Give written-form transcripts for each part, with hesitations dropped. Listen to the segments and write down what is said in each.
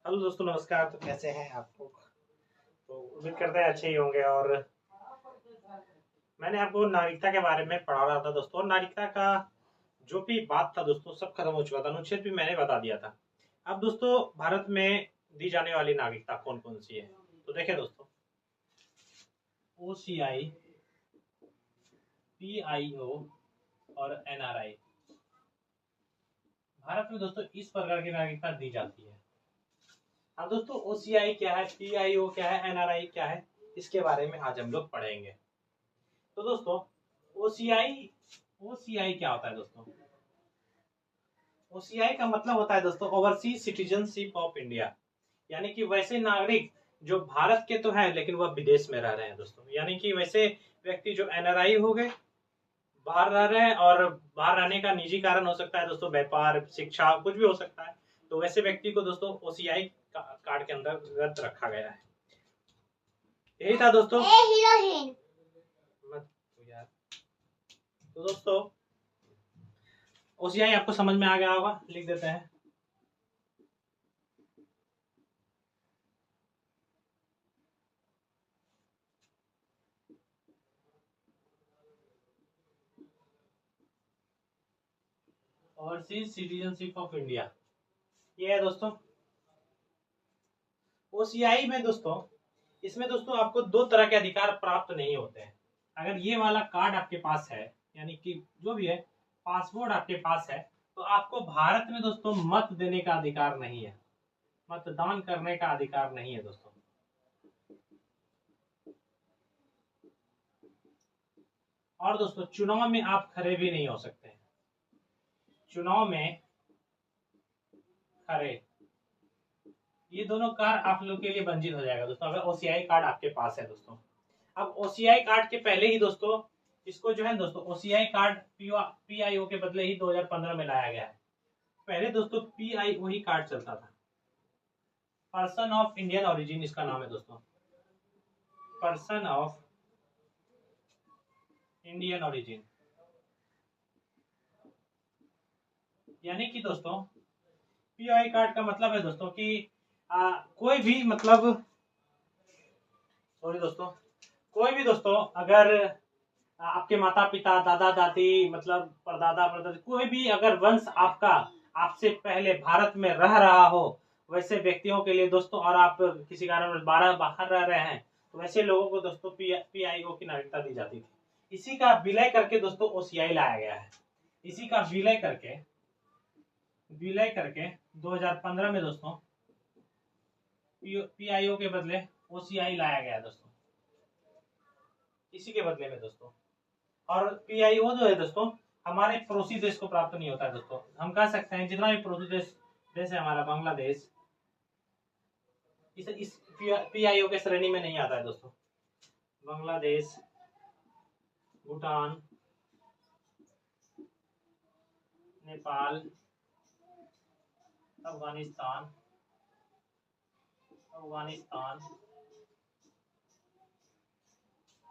Hello दोस्तों, नमस्कार। तो कैसे हैं आप लोग? तो उम्मीद करते हैं अच्छे ही होंगे। और मैंने आपको नागरिकता के बारे में पढ़ा रहा था दोस्तों। नागरिकता का जो भी बात था दोस्तों, सब खत्म हो चुका था। अनुच्छेद भी मैंने बता दिया था। अब दोस्तों, भारत में दी जाने वाली नागरिकता कौन कौन सी है? तो देखिए दोस्तों, OCI, PIO और NRI। भारत में दोस्तों इस प्रकार की नागरिकता दी जाती है। अब दोस्तों, OCI क्या है, PIO क्या है, NRI क्या है, इसके बारे में आज हम लोग पढ़ेंगे। तो दोस्तों, ओसीआई ओसीआई क्या होता है दोस्तों? ओसीआई का मतलब होता है दोस्तों ओवरसीज सिटीजनशिप ऑफ इंडिया। यानी कि वैसे नागरिक जो भारत के तो हैं लेकिन वह विदेश में रह रहे हैं दोस्तों। यानी कि वैसे व्यक्ति जो एनआरआई हो गए, बाहर रह रहे हैं, और बाहर रहने का निजी कारण हो सकता है दोस्तों, व्यापार, शिक्षा, कुछ भी हो सकता है। तो वैसे व्यक्ति को दोस्तों ओसीआई कार्ड के अंतर्गत रखा गया है। यही था दोस्तों। मत यार। तो दोस्तों, ओसीआई आपको समझ में आ गया होगा, लिख देते हैं। ओवरसीज सिटीजनशिप ऑफ इंडिया, ये है दोस्तों ओसीआई में दोस्तों। इसमें दोस्तों आपको दो तरह के अधिकार प्राप्त नहीं होते हैं। अगर ये वाला कार्ड आपके पास है, यानी कि जो भी है, पासपोर्ट आपके पास है, तो आपको भारत में दोस्तों मत देने का अधिकार नहीं है, मतदान करने का अधिकार नहीं है दोस्तों। और दोस्तों, चुनाव में आप खड़े भी नहीं हो सकते हैं। चुनाव में खड़े, ये दोनों कार्ड आप लोग के लिए वंचित हो जाएगा दोस्तों, अगर ओसीआई कार्ड आपके पास है दोस्तों। अब ओसीआई कार्ड के पहले ही दोस्तों, इसको जो है दोस्तों, ओसीआई कार्ड पीआईओ के बदले ही 2015 में लाया गया है। पहले दोस्तों पीआईओ ही कार्ड चलता था। पर्सन ऑफ इंडियन ओरिजिन इसका नाम है दोस्तों, पर्सन ऑफ इंडियन ओरिजिन। यानी कि दोस्तों, पीआईओ कार्ड का मतलब है दोस्तों कि कोई भी मतलब, सॉरी दोस्तों, कोई भी दोस्तों अगर आपके माता पिता, दादा दादी, मतलब परदादा परदादी, कोई भी अगर वंश आपका आपसे पहले भारत में रह रहा हो, वैसे व्यक्तियों के लिए दोस्तों, और आप किसी कारण बाहर रह रहे हैं, तो वैसे लोगों को दोस्तों पीआईओ की नागरिकता दी जाती थी। इसी का विलय करके दोस्तों ओसीआई लाया गया है। इसी का विलय करके 2015 में दोस्तों पीआईओ के बदले ओसीआई लाया गया दोस्तों, इसी के बदले में दोस्तों। और पीआईओ जो है दोस्तों, हमारे पड़ोसी देश को प्राप्त नहीं होता है दोस्तों। हम कह सकते हैं जितना भी पड़ोसी देश है हमारा, बांग्लादेश, इस पीआईओ के श्रेणी में नहीं आता है दोस्तों। बांग्लादेश, भूटान, नेपाल, अफगानिस्तान,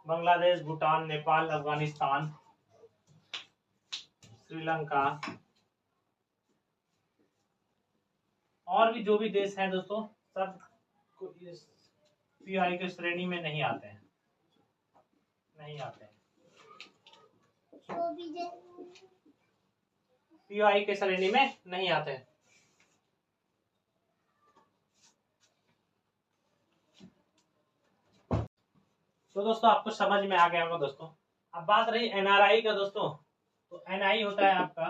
बांग्लादेश, भूटान, नेपाल, अफगानिस्तान, श्रीलंका, और भी जो भी देश हैं दोस्तों, सब इस पीआई के श्रेणी में नहीं आते हैं, पीआई के श्रेणी में नहीं आते हैं। तो दोस्तों, आपको समझ में आ गया होगा दोस्तों। अब बात रही एनआरआई का दोस्तों, तो एनआई होता है आपका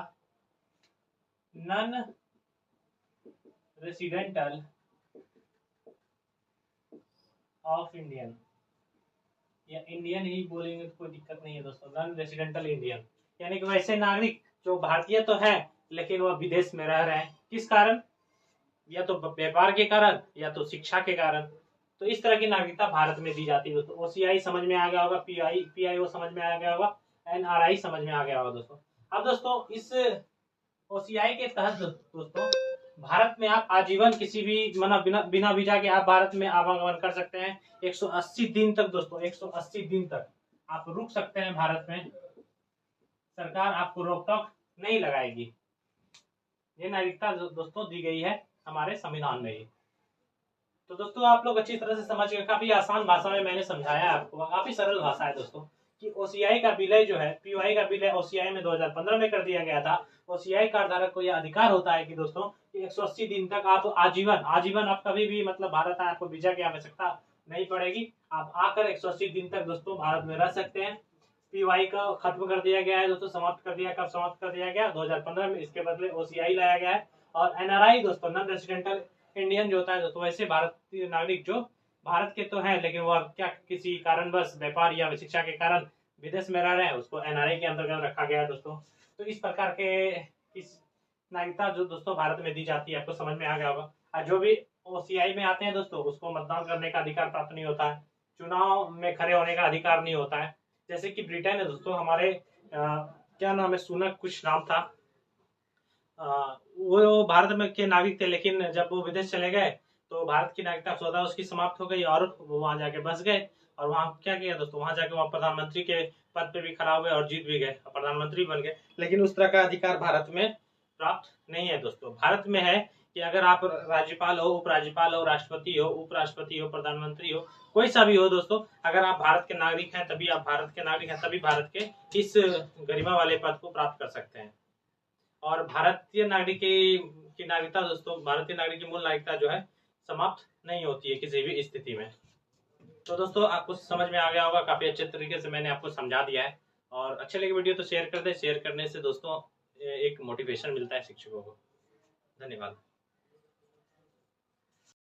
नन रेसिडेंटल ऑफ इंडियन, या इंडियन ही बोलेंगे तो कोई दिक्कत नहीं है दोस्तों। नन रेसिडेंटल इंडियन, यानी कि वैसे नागरिक जो भारतीय तो है लेकिन वह विदेश में रह रहे हैं, किस कारण? या तो व्यापार के कारण या तो शिक्षा के कारण। तो इस तरह की नागरिकता भारत में दी जाती है दोस्तों। ओसीआई समझ में आ गया होगा, पीआईओ समझ में आ गया होगा, एनआरआई समझ में आ गया होगा दोस्तों। अब दोस्तों, इस ओसीआई के तहत दोस्तों भारत में आप आजीवन किसी भी बिना वीजा के आप भारत में आवागमन कर सकते हैं। 180 दिन तक दोस्तों, 180 दिन तक आप रुक सकते हैं भारत में। सरकार आपको रोक टोक नहीं लगाएगी। ये नागरिकता दोस्तों दी गई है हमारे संविधान में ही। तो दोस्तों आप लोग अच्छी तरह से समझ गए, काफी आसान भाषा में मैंने समझाया आपको, काफी सरल भाषा है दोस्तों, कि ओसीआई का विलय जो है पीओआई का विलय ओसीआई में 2015 में कर दिया गया था। ओसीआई कार्ड धारक को यह अधिकार होता है कि दोस्तों 180 दिन तक आप आजीवन आप कभी भी मतलब भारत आए, आपको वीजा की आवश्यकता नहीं पड़ेगी, आप आकर 180 दिन तक दोस्तों भारत में रह सकते हैं। पीओआई का खत्म कर दिया गया है दोस्तों, समाप्त कर दिया, कब समाप्त कर दिया गया 2015 में, इसके बदले ओसीआई लाया गया है। और एनआरआई दोस्तों नॉन रेसिडेंटल इंडियन जो होता है दोस्तों, वैसे भारतीय नागरिक जो भारत के तो हैं लेकिन वो क्या किसी कारणवश व्यापार या शिक्षा के कारण विदेश में रह रहे हैं, उसको एनआरआई के अंतर्गत रखा गया है दोस्तों। तो इस प्रकार के इस नागरिकता जो दोस्तों भारत में दी जाती है, आपको समझ में आ गया होगा। और जो भी ओसीआई में आते हैं दोस्तों, उसको मतदान करने का अधिकार प्राप्त नहीं होता है, चुनाव में खड़े होने का अधिकार नहीं होता है। जैसे कि ब्रिटेन है दोस्तों, हमारे क्या नाम है, सुनक कुछ नाम था, वो भारत में के नागरिक थे, लेकिन जब वो विदेश चले गए तो भारत की नागरिकता सौदा उसकी समाप्त हो गई और वो वहां जाके बस गए। और वहां क्या किया दोस्तों, वहां जाके वहां प्रधानमंत्री के पद पे भी खड़ा हुए और जीत भी गए, प्रधानमंत्री बन गए। लेकिन उस तरह का अधिकार भारत में प्राप्त नहीं है दोस्तों। भारत में है कि अगर आप राज्यपाल हो, उपराज्यपाल हो, राष्ट्रपति हो, उपराष्ट्रपति हो, प्रधानमंत्री हो, कोई सा भी हो दोस्तों, अगर आप भारत के नागरिक हैं तभी आप भारत के नागरिक हैं, तभी भारत के इस गरिमा वाले पद को प्राप्त कर सकते हैं। और भारतीय नागरिक की नागरिकता दोस्तों, भारतीय नागरिक की मूल नागरिकता जो है समाप्त नहीं होती है किसी भी स्थिति में। तो दोस्तों आपको समझ में आ गया होगा, काफी अच्छे तरीके से मैंने आपको समझा दिया है। और अच्छे लगे वीडियो तो शेयर कर दे, शेयर करने से दोस्तों एक मोटिवेशन मिलता है शिक्षकों को। धन्यवाद।